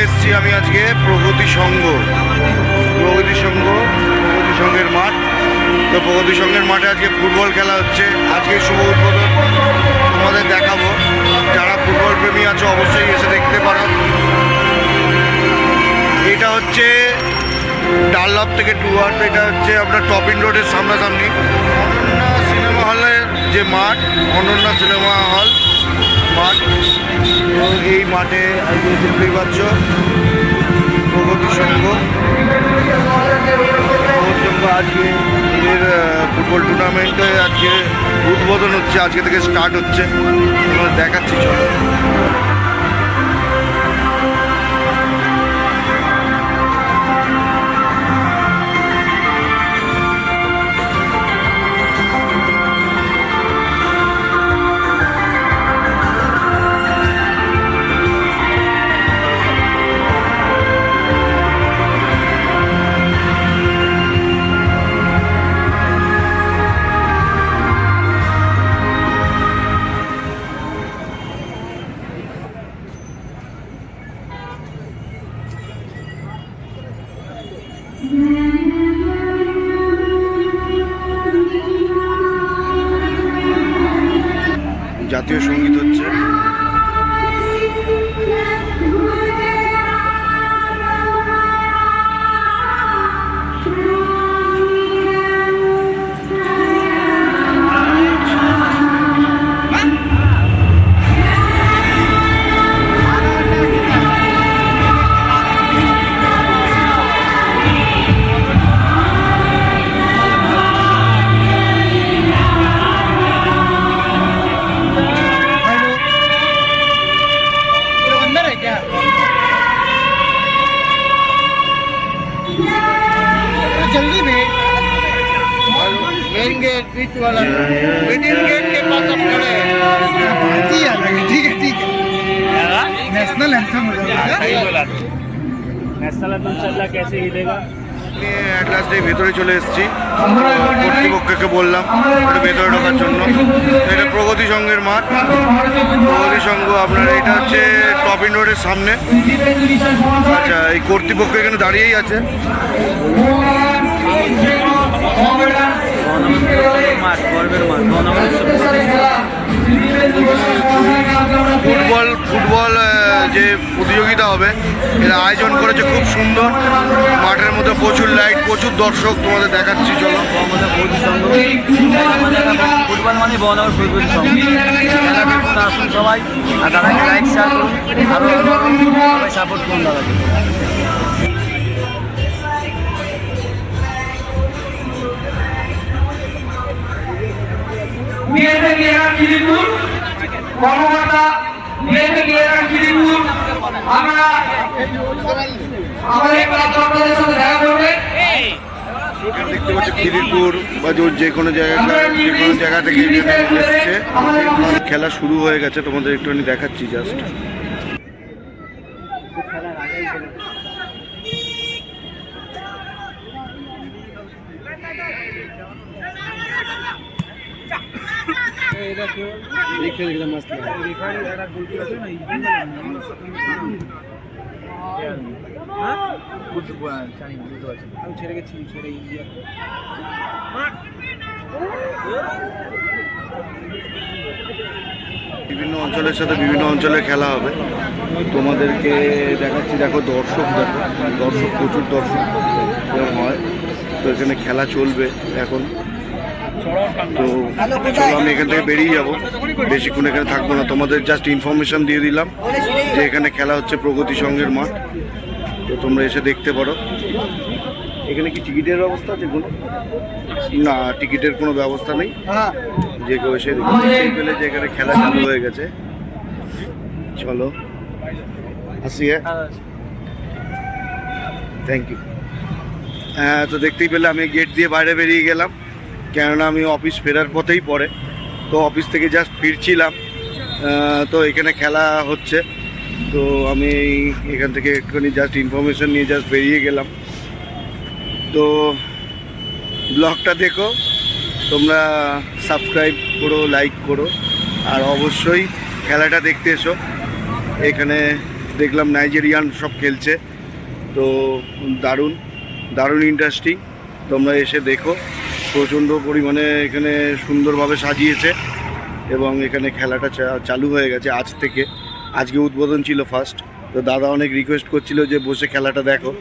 এসেছি আমি আজকে প্রগতি সংঘের মাঠ। তো প্রগতি সংঘের মাঠে আজকে ফুটবল খেলা হচ্ছে। আজকে শুভ উদ্বোধন তোমাদের দেখাবো। যারা ফুটবল প্রেমী আছো অবশ্যই এসে দেখতে পারো। এটা হচ্ছে ডানলপ থেকে টুয়ার্স, এটা হচ্ছে আপনার টপিন রোডের সামনাসামনি অনন্যা সিনেমা হলের যে মাঠ, অনন্যা সিনেমা হল মাঠ। তো এই মাঠে আজকে দেখতেই পাচ্ছ প্রগতি সংঘ আজকে এর ফুটবল টুর্নামেন্টে আজকে উদ্বোধন হচ্ছে, আজকে থেকে স্টার্ট হচ্ছে। দেখাচ্ছি চলো। জাতীয় সঙ্গীত হচ্ছে। जल्दी में मेन गेट बीच वाला मिडिल गेट के पास आप खड़े हैं। ठीक है नेशनल एंथम हो जाएगा। नेशनल एंथम चल रहा कैसे हिलेगा। এক লাস্টে ভেতরে চলে এসেছি। কর্তৃপক্ষকে বললাম এটা ভেতরে ঢোকার জন্য। এটা প্রগতি সংঘের মাঠ। প্রগতি সংঘ আপনার এটা হচ্ছে টপিন রোডের সামনে। আচ্ছা, এই কর্তৃপক্ষ এখানে দাঁড়িয়েই আছে। ফুটবল যে প্রতিযোগিতা হবে এরা আয়োজন করেছে খুব সুন্দর। মাঠের মধ্যে প্রচুর লাইট, প্রচুর দর্শক, তোমাদের দেখাচ্ছি চলো। ফুটবল মানে বহনগর ফুটবল সংঘ আসুন সবাই, আর দাদাকে লাইক শেয়ার করুন, আরও সবাই সাপোর্ট করুন দাদাকে। দেখতে পাচ্ছি খিদিরপুর বা যে কোনো জায়গা থেকে এসছে। খেলা শুরু হয়ে গেছে, তোমাদের একটুখানি দেখাচ্ছি জাস্ট। ছেড়ে গেছি ছেড়ে ইন্ডিয়া বিভিন্ন অঞ্চলের সাথে বিভিন্ন অঞ্চলে খেলা হবে। তোমাদেরকে দেখাচ্ছি, দেখো দর্শক প্রচুর দর্শক হয়। তো এখানে খেলা চলবে এখন। তো চলো আমি এখান থেকে বেরিয়ে যাবো, বেশিক্ষণ এখানে থাকবো না। তোমাদের জাস্ট ইনফরমেশন দিয়ে দিলাম যে এখানে খেলা হচ্ছে প্রগতি সংঘের মাঠ। তো তোমরা এসে দেখতে পারো। এখানে কি টিকিটের ব্যবস্থা আছে কোনো? না, টিকিটের কোনো ব্যবস্থা নেই। যে কেউ এসে দেখতে পেলে যে এখানে খেলা চালু হয়ে গেছে। চলো আসি। Thank you. হ্যাঁ, তো দেখতেই পেলে আমি গেট দিয়ে বাইরে বেরিয়ে গেলাম, কেননা আমি অফিস ফেরার পথেই পড়ে। তো অফিস থেকে জাস্ট ফিরছিলাম, তো এখানে খেলা হচ্ছে। তো আমি এখান থেকে একটুখানি জাস্ট ইনফরমেশন নিয়ে জাস্ট বেরিয়ে গেলাম। তো ব্লগটা দেখো, তোমরা সাবস্ক্রাইব করো, লাইক করো, আর অবশ্যই খেলাটা দেখতে এসো। এখানে দেখলাম নাইজেরিয়ান সব খেলছে, তো দারুণ দারুণ ইন্টারেস্টিং। তোমরা এসে দেখো, প্রচণ্ড পরিমাণে এখানে সুন্দরভাবে সাজিয়েছে এবং এখানে খেলাটা চালু হয়ে গেছে আজ থেকে। আজকে উদ্বোধন ছিল ফার্স্ট, তো দাদা অনেক রিকোয়েস্ট করছিল যে বসে খেলাটা দেখো,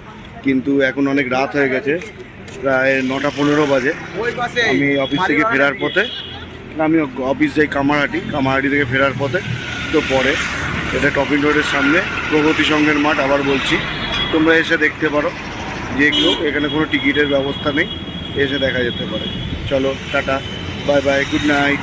কিন্তু এখন অনেক রাত হয়ে গেছে, প্রায় 9:15 বাজে। আমি অফিস থেকে ফেরার পথে, আমি অফিস যাই কামারহাটি থেকে ফেরার পথে, তো পরে এটা টপিং রোডের সামনে প্রগতি সংঘের মাঠ। আবার বলছি, তোমরা এসে দেখতে পারো, যে কেউ, এখানে কোনো টিকিটের ব্যবস্থা নেই, এসে দেখা যেতে পারে। চলো tata, bye bye, good night.